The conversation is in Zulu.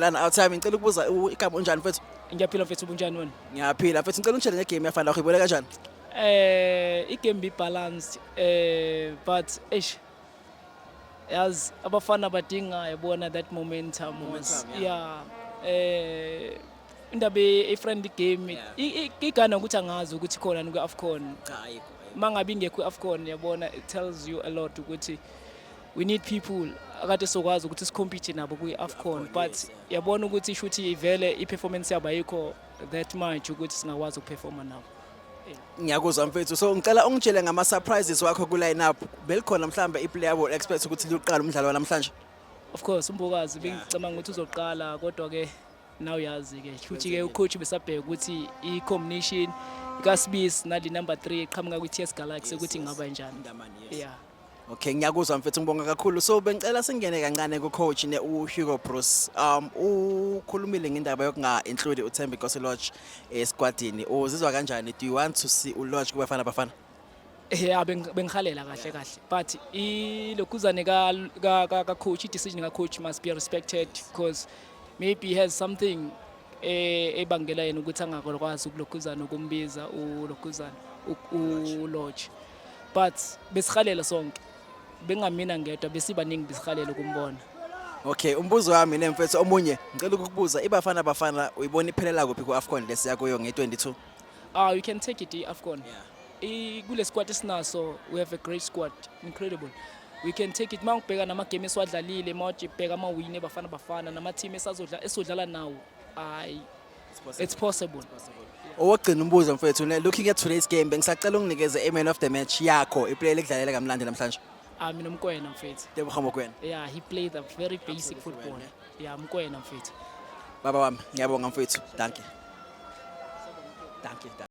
Lana outtime ngicela ukubuza igama unjani mfethu? Ngiyaphila mfethu ubunjani wena? Ngiyaphila mfethu ngicela ungitshele ngegame yafana uyibone kanjani? I-game be-balanced but yazi abafana badinga yabona that momentum was yeah indaba e-friendly game igana ukuthi angazi ukuthi khona ku-AFCON. Cha ayikho. Mangabe ingekho i-AFCON yabona it tells you a lot ukuthi we need people akade sokwazi ukuthi sicompete nabo kwi-AFCON but yabona ukuthi ishuthi ivele i-performance yabo ayikho that much ukuthi singakwazi ukuperforma nabo. Ngiyakuzwa mfethu. So ngicela ungitshele ngama surprises wakho ku line up. Belikhona mhlambe iplayer abo expect ukuthi liqala umdlalo namhlanje? Of course umbokazi bengicabanga ukuthi uzoqala kodwa ke now yazi ke futhi ke ucoach besabheka ukuthi i-combination kaSibisi nali number 3 eqhamuka kwi-TS Galaxy ukuthi ingaba njani. Yeah. Okay ngiyakuzwa mfethu ngibonga kakhulu. So bengicela singene kancane ku coach uHugo Broos. Ukhulumile ngendaba yokunga include uThembi Nkosi-Lorch esquadini. Uzizwa kanjani? Do you want to see uLorch kuBafana Bafana? Yeah bengikhalela kahle kahle but ilokhuzane ka coach decision ka coach must be respected because maybe he has something ebangela yena ukuthi angakwazi ukulokhuzana ukumbiza ulokhuzana uLorch but besikhalela sonke bengamina ngedwa besibaningi besikhalela ukumbona. Okay umbuzo wami nemfethu omunye ngicela ukukubuza iBafana Bafana uyibona iphelela kuphi ku-AFCON lesiya kuyo nge-22? You can take it i-AFCON. Kule squad esinaso we have a great squad, incredible. We can take it mangibheka nama game esiwadlalile mawujibheka ama-win eBafana Bafana nama team esodlala nawo. It's possible. Owagcina umbuzo mfethu looking at today's game bengisacela unginikeze man of the match yakho iplayer ekudlalela kamnandi namhlanje. Mina Mkwena mfethu. Tebogo Mokoena. Yeah, he played a very basic football. Yeah, Mkwena mfethu. Baba wami ngiyabonga mfethu. Danke.